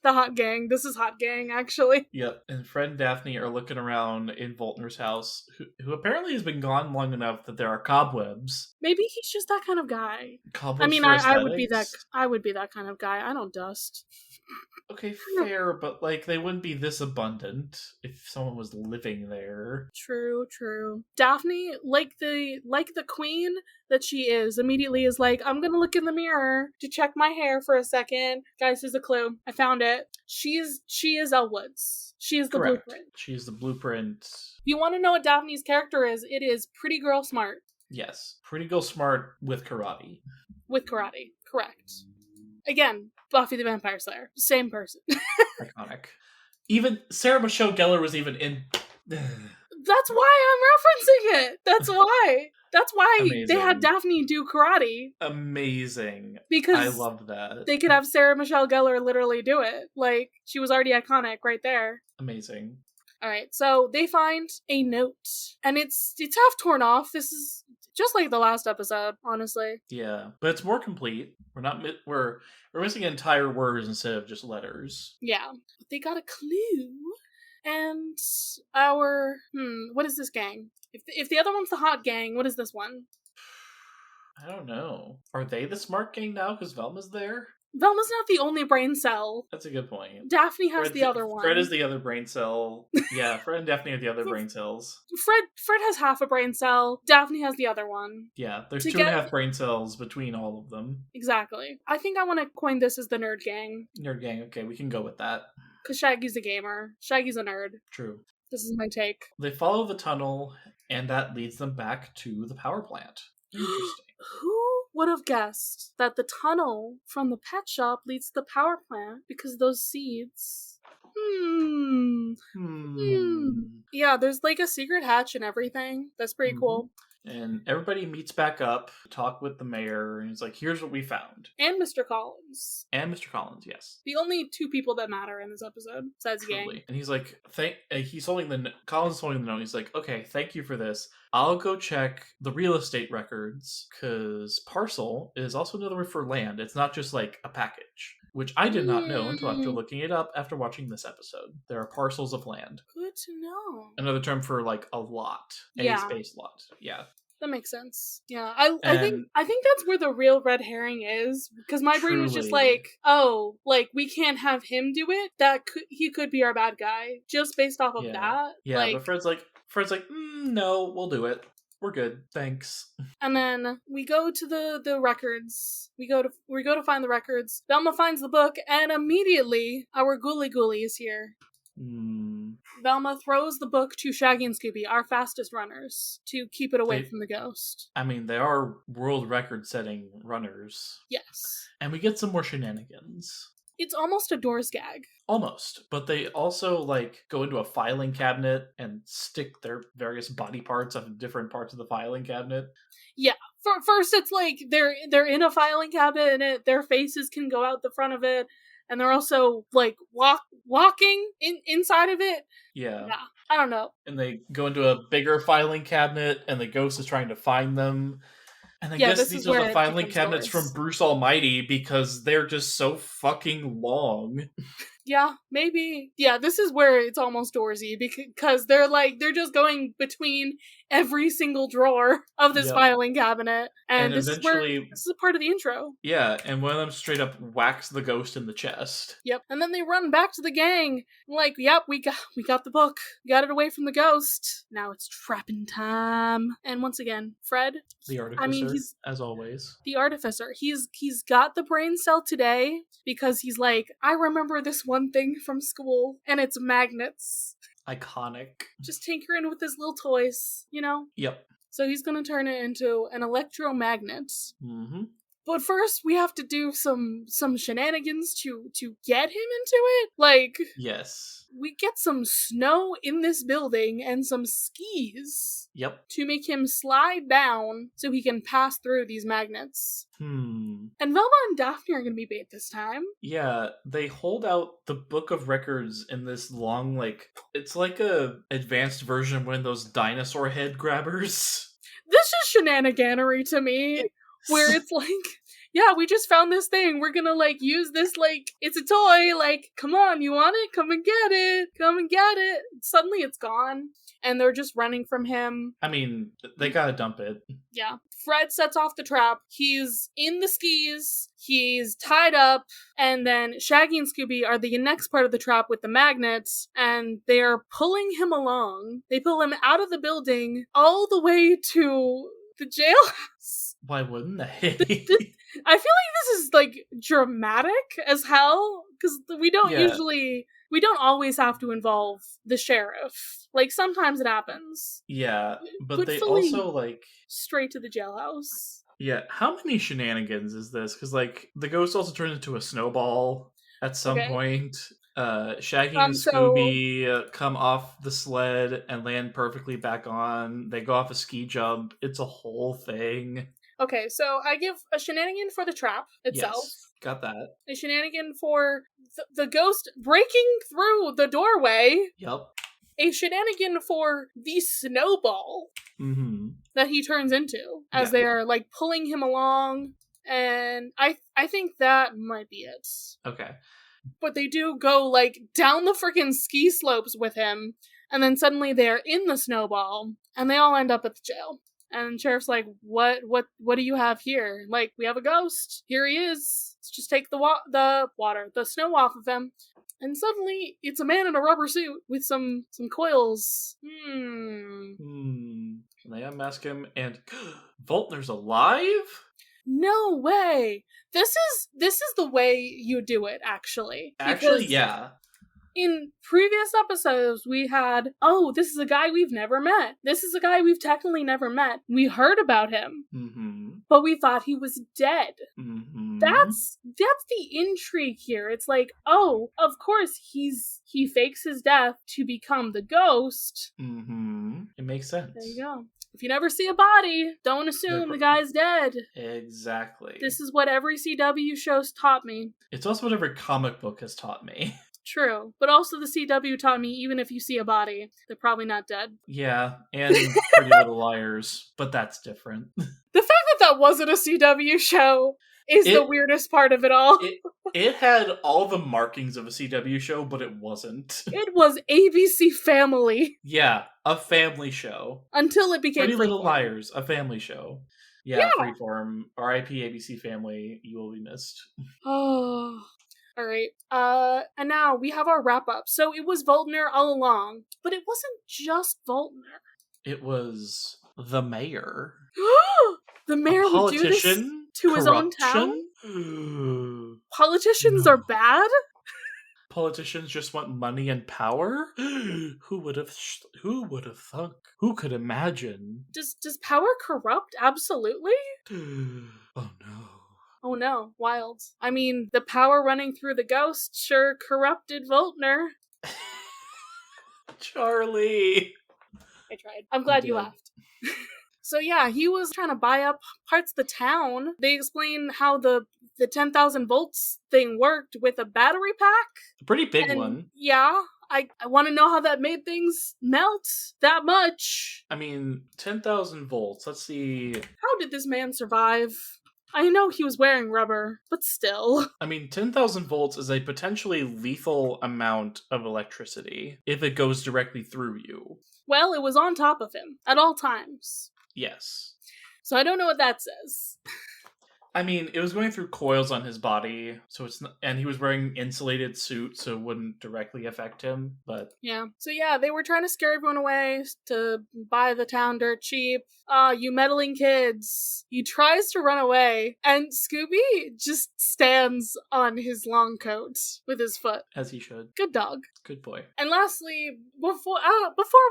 The hot gang. This is hot gang, actually. Yep. And Fred and Daphne are looking around in Voltner's house, who apparently has been gone long enough that there are cobwebs. Maybe he's just that kind of guy. Cobwebs. I mean, I would be that. I would be that kind of guy. I don't dust. Okay, fair, but they wouldn't be this abundant if someone was living there. True. Daphne, like the queen that she is, immediately is like, I'm gonna look in the mirror to check my hair for a second. Guys, here's a clue. I found it. She is Elwood's. She is the blueprint. She is the blueprint. If you want to know what Daphne's character is, it is pretty girl smart. Yes, pretty girl smart with karate. With karate, correct. Again, Buffy the Vampire Slayer. Same person. Iconic. Even Sarah Michelle Gellar was even in... That's why I'm referencing it. That's why. That's why Amazing. They had Daphne do karate. Amazing. Because I love that. They could have Sarah Michelle Gellar literally do it. Like, she was already iconic right there. Amazing. Alright, so they find a note. And it's half torn off. This is just like the last episode, honestly. Yeah, but it's more complete. We're missing entire words instead of just letters. Yeah. But they got a clue. And our... what is this gang? If the other one's the hot gang, what is this one? I don't know. Are they the smart gang now because Velma's there? Velma's not the only brain cell. That's a good point. Daphne has the other one. Fred is the other brain cell. Yeah, Fred and Daphne are the other brain cells. Fred has half a brain cell. Daphne has the other one. Yeah, there's 2.5 brain cells between all of them. Exactly. I think I want to coin this as the nerd gang. Nerd gang, okay, we can go with that. Because Shaggy's a gamer. Shaggy's a nerd. True. This is my take. They follow the tunnel, and that leads them back to the power plant. Interesting. Who would have guessed that the tunnel from the pet shop leads to the power plant because those seeds? Yeah, there's like a secret hatch and everything. That's pretty cool. And everybody meets back up, talk with the mayor, and he's like, here's what we found. And Mr. Collins. Yes. The only two people that matter in this episode, besides Gang. And he's like, Collins is holding the note. He's like, okay, thank you for this. I'll go check the real estate records, because parcel is also another word for land. It's not just like a package, which I did not know until after looking it up after watching this episode. There are parcels of land. Good to know. Another term for like a lot. A space lot. Yeah. That makes sense. Yeah, I think that's where the real red herring is, because my brain was just like, oh, like we can't have him do it. He could be our bad guy just based off of that. Yeah, but Fred's like, no, we'll do it. We're good, thanks. And then we go to the records. We go to find the records. Velma finds the book, and immediately our Ghoulie Ghoulie is here. Velma throws the book to Shaggy and Scooby, our fastest runners, to keep it away from the ghost. I mean, they are world record-setting runners. Yes. And we get some more shenanigans. It's almost a Doors gag. Almost. But they also, go into a filing cabinet and stick their various body parts on different parts of the filing cabinet. Yeah. First, it's like they're in a filing cabinet and their faces can go out the front of it. And they're also, walking inside of it. Yeah. I don't know. And they go into a bigger filing cabinet, and the ghost is trying to find them. And I guess these are the filing cabinets from Bruce Almighty, because they're just so fucking long. Yeah, maybe. Yeah, this is where it's almost Doorsy, because they're just going between every single drawer of this filing cabinet. And this is a part of the intro. Yeah, and one of them straight up whacks the ghost in the chest. Yep. And then they run back to the gang. Yep, we got the book. We got it away from the ghost. Now it's trapping time. And once again, Fred, the artificer, he's, as always. The artificer. He's got the brain cell today because he's like, I remember this one thing from school, and it's magnets. Iconic. Just tinkering with his little toys, Yep. So he's gonna turn it into an electromagnet. Mm-hmm. But first, we have to do some shenanigans to get him into it. Like, yes, we get some snow in this building and some skis. Yep. To make him slide down so he can pass through these magnets. And Velma and Daphne are going to be bait this time. Yeah, they hold out the book of records in this long, like, it's like a advanced version of one of those dinosaur head grabbers. This is shenaniganery to me, where it's like, yeah, we just found this thing. We're gonna, like, use this, like, it's a toy. Like, come on, you want it? Come and get it. Come and get it. Suddenly it's gone. And they're just running from him. I mean, they gotta dump it. Yeah. Fred sets off the trap. He's in the skis. He's tied up. And then Shaggy and Scooby are the next part of the trap with the magnets. And they are pulling him along. They pull him out of the building all the way to the jailhouse. Why wouldn't they? I feel like this is, like, dramatic as hell. Because we don't usually... We don't always have to involve the sheriff. Like, sometimes it happens. Yeah, but they also, like... Straight to the jailhouse. Yeah, how many shenanigans is this? Because, like, the ghost also turns into a snowball at some point. Shaggy and Scooby come off the sled and land perfectly back on. They go off a ski jump. It's a whole thing. Okay, so I give a shenanigan for the trap itself. Yes, got that. A shenanigan for the ghost breaking through the doorway. Yep. A shenanigan for the snowball that he turns into as they are, like, pulling him along. And I think that might be it. Okay. But they do go, like, down the freaking ski slopes with him. And then suddenly they're in the snowball. And they all end up at the jail. And Sheriff's like, what do you have here? Like, we have a ghost. Here he is. Let's just take the snow off of him. And suddenly, it's a man in a rubber suit with some coils. They unmask him, and Voltner's alive? No way! This is the way you do it, actually. Actually, yeah. In previous episodes, we had, this is a guy we've never met. This is a guy we've technically never met. We heard about him, but we thought he was dead. That's the intrigue here. It's like, of course he fakes his death to become the ghost. It makes sense. There you go. If you never see a body, don't assume the guy's dead. Exactly. This is what every CW show's taught me. It's also what every comic book has taught me. True. But also the CW taught me even if you see a body, they're probably not dead. Yeah, and Pretty Little Liars, but that's different. The fact that wasn't a CW show is the weirdest part of it all. It had all the markings of a CW show, but it wasn't. It was ABC Family. Yeah, a family show. Until it became Pretty Little Liars, a family show. Yeah, Freeform. RIP ABC Family, you will be missed. Oh... Alright, and now we have our wrap-up. So it was Voltner all along, but it wasn't just Voltner. It was the mayor. The mayor would do this to his own town? Politicians are bad? Politicians just want money and power? Who would have thunk? Who could imagine? Does power corrupt? Absolutely? Oh no. Oh no, wild. I mean, the power running through the ghost sure corrupted Voltner. Charlie! I tried. I'm glad you laughed. So yeah, he was trying to buy up parts of the town. They explain how the 10,000 volts thing worked with a battery pack. A pretty big one. Yeah. I want to know how that made things melt that much. I mean, 10,000 volts. Let's see. How did this man survive? I know he was wearing rubber, but still. I mean, 10,000 volts is a potentially lethal amount of electricity if it goes directly through you. Well, it was on top of him at all times. Yes. So I don't know what that says. I mean, it was going through coils on his body, so it's not, and he was wearing insulated suit, so it wouldn't directly affect him, but... Yeah. So yeah, they were trying to scare everyone away to buy the town dirt cheap. You meddling kids. He tries to run away, and Scooby just stands on his long coat with his foot. As he should. Good dog. Good boy. And lastly, before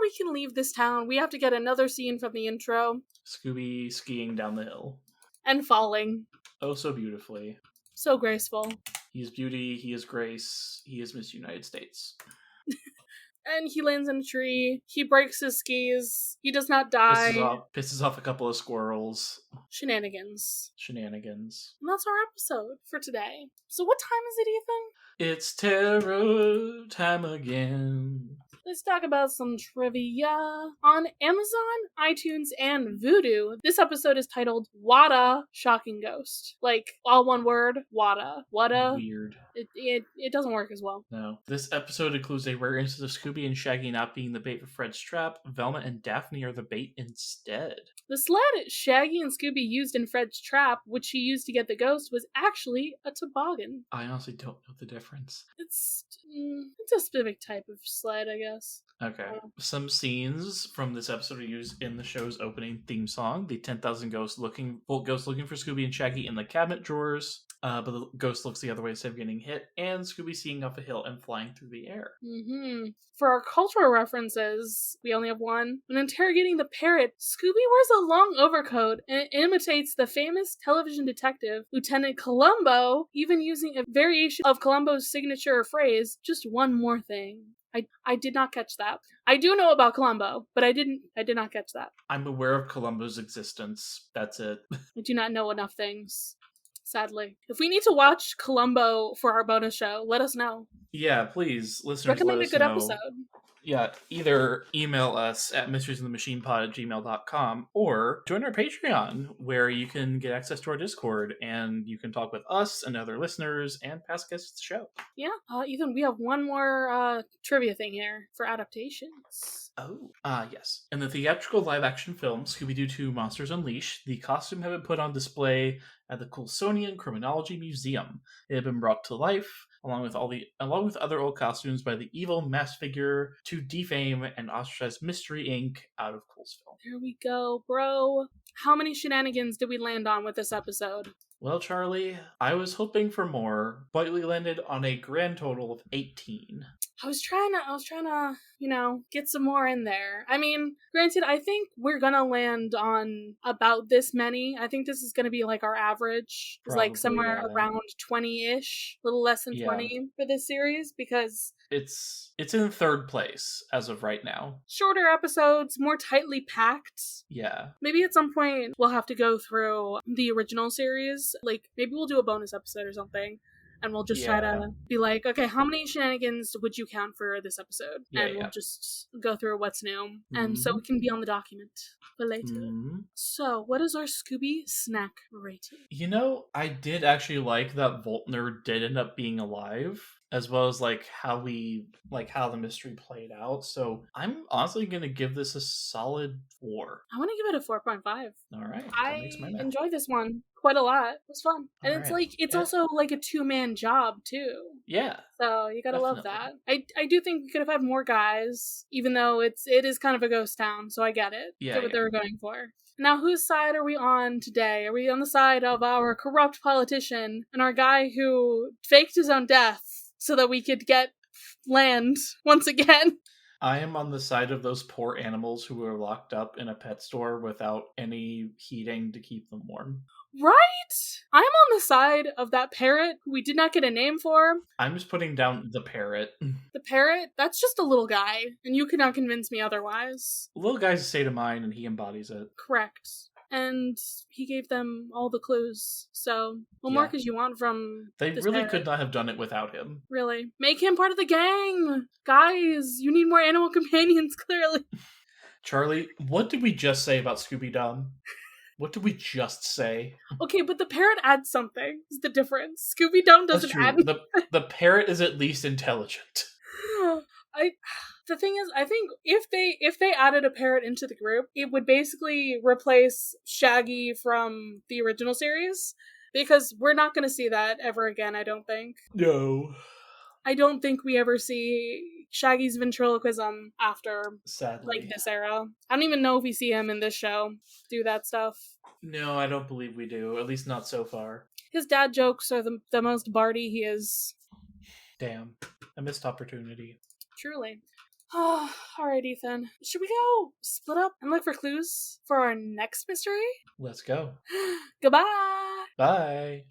we can leave this town, we have to get another scene from the intro. Scooby skiing down the hill. And falling. Oh, so beautifully. So graceful. He is beauty, he is grace, he is Miss United States. And he lands in a tree. He breaks his skis. He does not die. Pisses off a couple of squirrels. Shenanigans. And that's our episode for today. So what time is it, Ethan? It's tarot time again. Let's talk about some trivia. On Amazon, iTunes, and Vudu, this episode is titled Wada Shocking Ghost. Like, all one word, Wada. Wada. Weird. It doesn't work as well. No. This episode includes a rare instance of Scooby and Shaggy not being the bait for Fred's trap. Velma and Daphne are the bait instead. The sled Shaggy and Scooby used in Fred's trap, which he used to get the ghost, was actually a toboggan. I honestly don't know the difference. It's a specific type of sled, I guess. Okay. Some scenes from this episode are used in the show's opening theme song. The 10,000 ghosts looking for Scooby and Shaggy in the cabinet drawers. But the ghost looks the other way instead of getting hit, and Scooby seeing off a hill and flying through the air. Mm-hmm. For our cultural references, we only have one. When interrogating the parrot, Scooby wears a long overcoat and imitates the famous television detective, Lieutenant Columbo, even using a variation of Columbo's signature phrase, just one more thing. I did not catch that. I do know about Columbo, but I did not catch that. I'm aware of Columbo's existence. That's it. I do not know enough things. Sadly. If we need to watch Columbo for our bonus show, let us know. Yeah, please, listeners, recommend let us a good know. Episode. Yeah, either email us at mysteriesofthemachinepod@gmail.com or join our Patreon, where you can get access to our Discord and you can talk with us and other listeners and past guests of the show. Yeah, Ethan, we have one more trivia thing here for adaptations. Oh, yes. In the theatrical live-action film Scooby-Doo 2 Monsters Unleashed, the costume had been put on display at the Coulsonian Criminology Museum. It had been brought to life, along with other old costumes, by the evil masked figure to defame and ostracize Mystery Inc. out of Coulsville. There we go, bro. How many shenanigans did we land on with this episode? Well, Charlie, I was hoping for more, but we landed on a grand total of 18. I was trying to, get some more in there. I mean, granted, I think we're gonna land on about this many. I think this is gonna be like our average. It's like somewhere around 20-ish, a little less than 20 for this series, because it's in third place as of right now. Shorter episodes, more tightly packed. Yeah. Maybe at some point we'll have to go through the original series. Like, maybe we'll do a bonus episode or something. And we'll just try to be like, okay, how many shenanigans would you count for this episode? And we'll just go through what's new. Mm-hmm. And so it can be on the document for later. Mm-hmm. So, what is our Scooby snack rating? I did actually like that Voltner did end up being alive, as well as how the mystery played out. So I'm honestly gonna give this a solid 4. I want to give it a 4.5. All right, I enjoyed this one quite a lot. It was fun, and it's also like a 2-man job too. Yeah. So you gotta love that. I do think we could have had more guys, even though it is kind of a ghost town. So I get it. Yeah. Get what they were going for. Now, whose side are we on today? Are we on the side of our corrupt politician and our guy who faked his own death so that we could get land once again? I am on the side of those poor animals who were locked up in a pet store without any heating to keep them warm. Right? I'm on the side of that parrot who we did not get a name for. I'm just putting down the parrot. The parrot? That's just a little guy, and you cannot convince me otherwise. Little guy's a state of mind, and he embodies it. Correct. And he gave them all the clues. So, what more could you want from They really parrot? Could not have done it without him. Really. Make him part of the gang! Guys, you need more animal companions, clearly. Charlie, what did we just say about Scooby-Doo? What did we just say? Okay, but the parrot adds something. Is the difference. Scooby-Doo doesn't add anything. The parrot is at least intelligent. The thing is, I think if they added a parrot into the group, it would basically replace Shaggy from the original series, because we're not going to see that ever again, I don't think. No. I don't think we ever see Shaggy's ventriloquism after, sadly, this era. I don't even know if we see him in this show do that stuff. No, I don't believe we do. At least not so far. His dad jokes are the most Barty he is. Damn. A missed opportunity. Truly. Alright, Ethan. Should we go split up and look for clues for our next mystery? Let's go. Goodbye! Bye.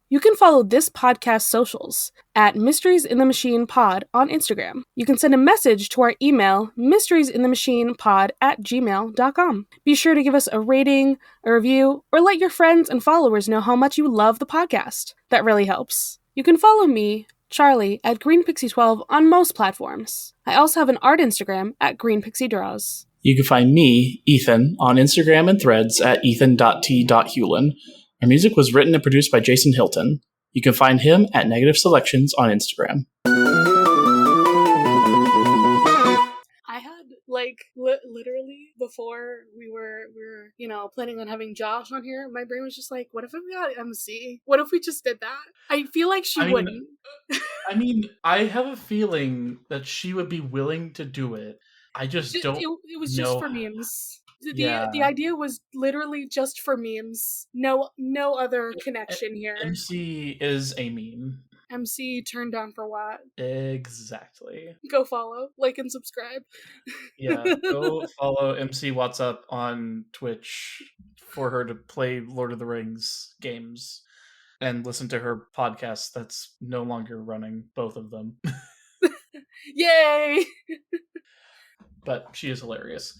You can follow this podcast socials at Mysteries in the Machine Pod on Instagram. You can send a message to our email, mysteriesinthemachinepod@gmail.com. Be sure to give us a rating, a review, or let your friends and followers know how much you love the podcast. That really helps. You can follow me, Charlie, at GreenPixie12 on most platforms. I also have an art Instagram at GreenPixieDraws. You can find me, Ethan, on Instagram and Threads at ethan.t.hewlin. Our music was written and produced by Jason Hilton. You can find him at Negative Selections on Instagram. I had literally before we were planning on having Josh on here, my brain was just like, what if we got MC? What if we just did that? I feel like she wouldn't. I have a feeling that she would be willing to do it. I just don't know. It was just for memes. The idea was literally just for memes. No other connection here. MC is a meme. MC turned down for what? Exactly. Go follow, like, and subscribe. Yeah, go follow MC What's Up on Twitch for her to play Lord of the Rings games and listen to her podcast that's no longer running, both of them. Yay! But she is hilarious.